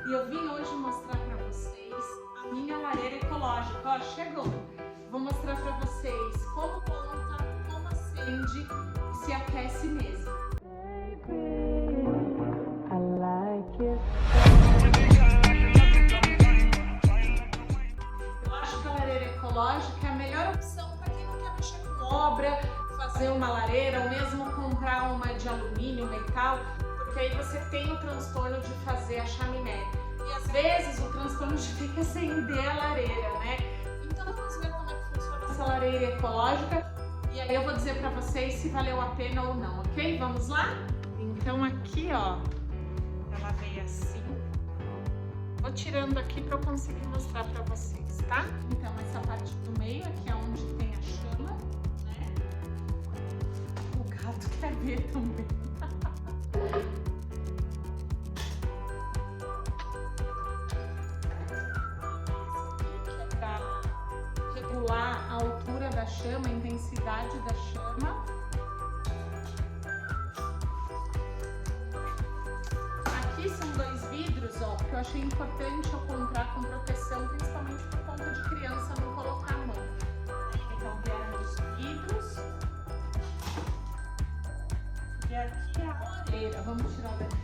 E eu vim hoje mostrar para vocês a minha lareira ecológica. Ó, chegou! Vou mostrar para vocês como monta, como acende e se aquece mesmo. Eu acho que a lareira ecológica é a melhor opção para quem não quer mexer com obra, fazer uma lareira ou mesmo comprar uma de alumínio, metal, porque aí você tem o transtorno de fazer a chaminé. E às vezes o transtorno de ter que acender a lareira, né? Então vamos ver como é que funciona essa lareira ecológica e aí eu vou dizer para vocês se valeu a pena ou não, ok? Vamos lá? Então aqui, ó, ela veio assim. Vou tirando aqui para eu conseguir mostrar para vocês, tá? Então essa parte do meio aqui é onde tem a chama, né? O gato quer ver também. Regular a altura da chama, a intensidade da chama. Aqui são dois vidros, ó, porque eu achei importante eu comprar com proteção, principalmente por conta de criança não colocar a mão. Então vieram os vidros. E aqui é a lareira, vamos tirar daqui.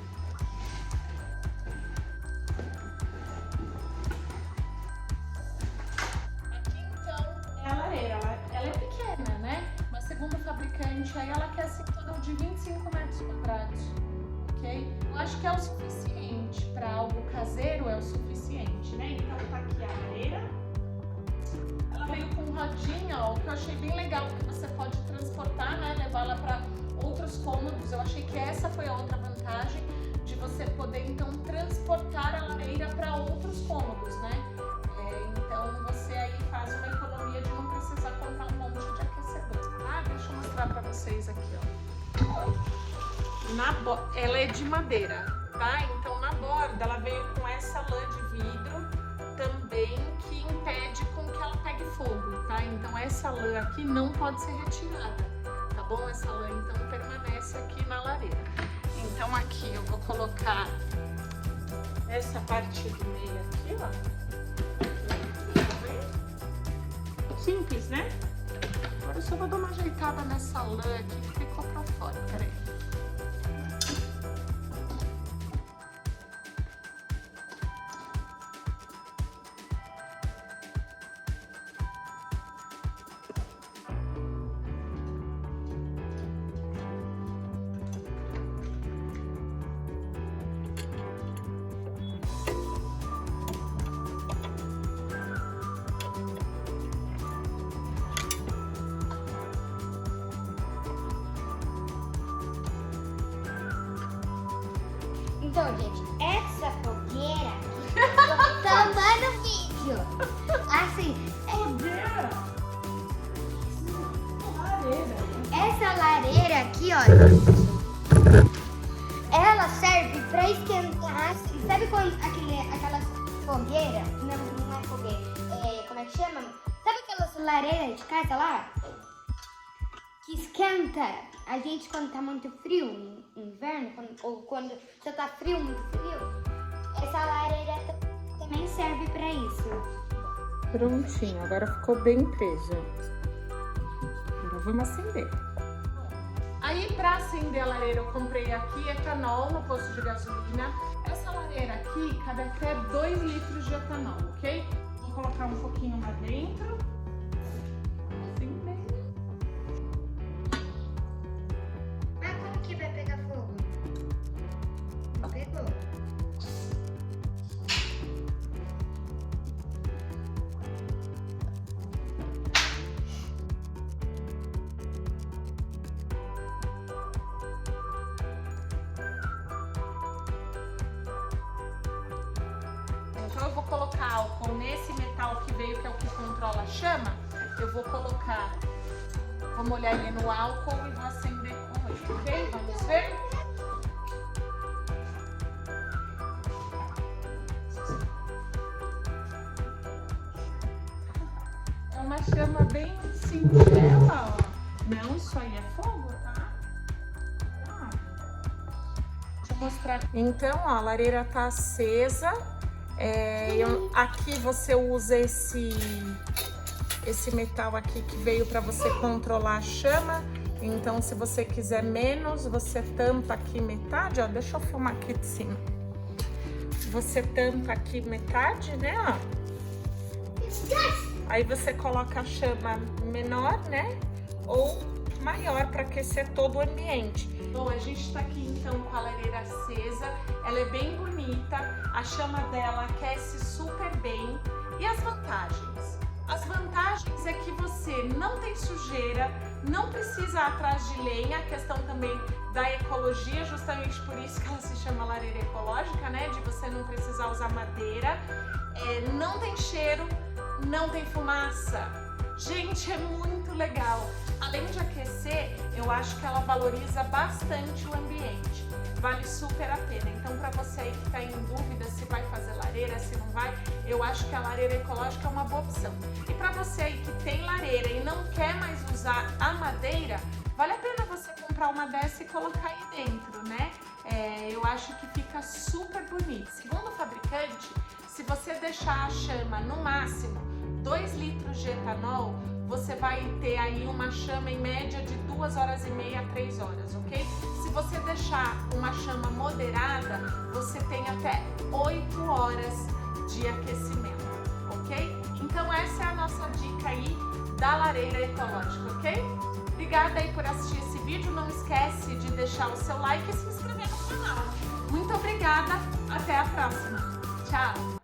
Aí ela quer assim todo de 25 metros quadrados, ok? Eu acho que é o suficiente, para algo caseiro é o suficiente, né? Então tá aqui a lareira, ela veio com rodinha, ó, o que eu achei bem legal, que você pode transportar, né? Levar ela para outros cômodos. Eu achei que essa foi a outra vantagem, de você poder então transportar a lareira para outros cômodos, né? Então você aí faz uma economia de não precisar comprar um monte de aquecedor. Deixa eu mostrar pra vocês aqui, ó. Ela é de madeira, tá? Então na borda ela veio com essa lã de vidro também que impede com que ela pegue fogo, tá? Então essa lã aqui não pode ser retirada, tá bom? Essa lã então permanece aqui na lareira. Então aqui eu vou colocar essa parte do meio aqui, ó. Simples, né? Agora eu só vou dar uma ajeitada nessa lã aqui que ficou pra fora, peraí. Então, gente, essa fogueira aqui, tampando o vídeo. Assim, essa lareira aqui, ó, ela serve pra esquentar. Sabe quando aquelas fogueiras? Não é fogueira. Como é que chama? Sabe aquelas lareiras de casa lá? Que esquenta a gente quando tá muito frio no inverno, ou quando já tá frio, muito frio. Essa lareira também serve pra isso. Prontinho, agora ficou bem preso. Agora vamos acender. Aí pra acender a lareira eu comprei aqui etanol no posto de gasolina. Essa lareira aqui cabe até 2 litros de etanol, ok? Vou colocar um pouquinho lá dentro. Vai pegar fogo. Não pegou. Então eu vou colocar álcool nesse metal que veio, que é o que controla a chama. Eu vou colocar, vou molhar ele no álcool e vou acender com ele, ok? Vamos ver? É uma chama bem singela, ó. Não, isso aí é fogo, tá? Deixa eu mostrar. Então, ó, a lareira tá acesa. Aqui você usa esse metal aqui que veio para você controlar a chama. Então, se você quiser menos, você tampa aqui metade, ó. Deixa eu filmar aqui de cima. Você tampa aqui metade, né, ó. Aí você coloca a chama menor, né, ou maior para aquecer todo o ambiente. Bom, a gente tá aqui então com a lareira acesa. Ela é bem bonita, a chama dela aquece super bem. E as vantagens? As vantagens é que você não tem sujeira, não precisa ir atrás de lenha, a questão também da ecologia, justamente por isso que ela se chama lareira ecológica, né? De você não precisar usar madeira, não tem cheiro, não tem fumaça. Gente, é muito legal. Além de aquecer, eu acho que ela valoriza bastante o ambiente. Vale super a pena. Então, para você aí que tá em dúvida se vai fazer lareira, se não vai, eu acho que a lareira ecológica é uma boa opção. E para você aí que tem lareira e não quer mais usar a madeira, vale a pena você comprar uma dessa e colocar aí dentro, né? Eu acho que fica super bonito. Segundo o fabricante, se você deixar a chama no máximo 2 litros de etanol, você vai ter aí uma chama em média de 2h30 a 3 horas, ok? Se você deixar uma chama moderada, você tem até 8 horas de aquecimento, ok? Então essa é a nossa dica aí da lareira ecológica, ok? Obrigada aí por assistir esse vídeo, não esquece de deixar o seu like e se inscrever no canal. Muito obrigada, até a próxima. Tchau!